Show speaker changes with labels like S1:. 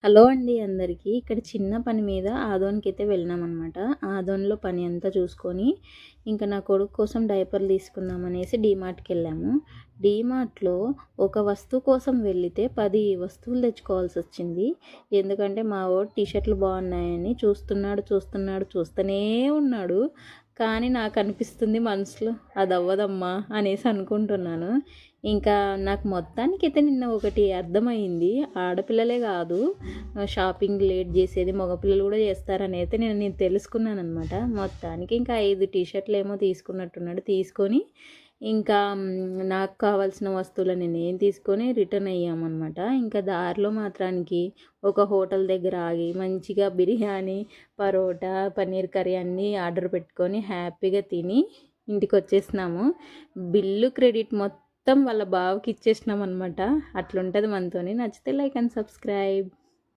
S1: Hello అండి అందరికీ. ఇక్కడ చిన్న పని మీద ఆదోన్‌కైతే వెళ్ళినామనమాట. ఆదోన్‌లో పని అంతా చూసుకొని, ఇంకా నా కొడుకు కోసం డైపర్లు తీసుకుందామనేసి డీమార్ట్‌కెళ్ళాము. డీమార్ట్‌లో ఒక వస్తువు కోసం వెళ్ళితే 10 వస్తువులు తెచ్చుకోవాల్సొచ్చింది. ఎందుకంటే మా వోడు టీ షర్టులు బాగున్నాయని చూస్తూనే ఉన్నాడు. కానీ నాకనిపిస్తుంది మనసులో అదవ్వదమ్మా అనేసి అనుకుంటున్నాను. ఇంకా నాకు మొత్తానికైతే నిన్న ఒకటి అర్థమైంది. ఆడపిల్లలే కాదు షాపింగ్ లేట్ చేసేది మగపిల్లలు కూడా చేస్తారని అయితే నేను తెలుసుకున్నాననమాట. మొత్తానికి ఇంకా 5 టీ షర్ట్లేమో తీసుకున్నట్టున్నాడు. తీసుకొని ఇంకా నాకు కావాల్సిన వస్తువులని నేను తీసుకొని రిటర్న్ అయ్యామన్నమాట. ఇంకా దారిలో మాత్రానికి ఒక హోటల్ దగ్గర ఆగి మంచిగా బిర్యానీ, పరోటా, పన్నీర్ కర్రీ అన్నీ ఆర్డర్ పెట్టుకొని హ్యాపీగా తిని ఇంటికొచ్చేసినాము. బిల్లు క్రెడిట్ మొత్తం వాళ్ళ బావకి ఇచ్చేసినామన్నమాట. అట్లుంటుంది మనతోని. నచ్చితే లైక్ అండ్ సబ్స్క్రైబ్.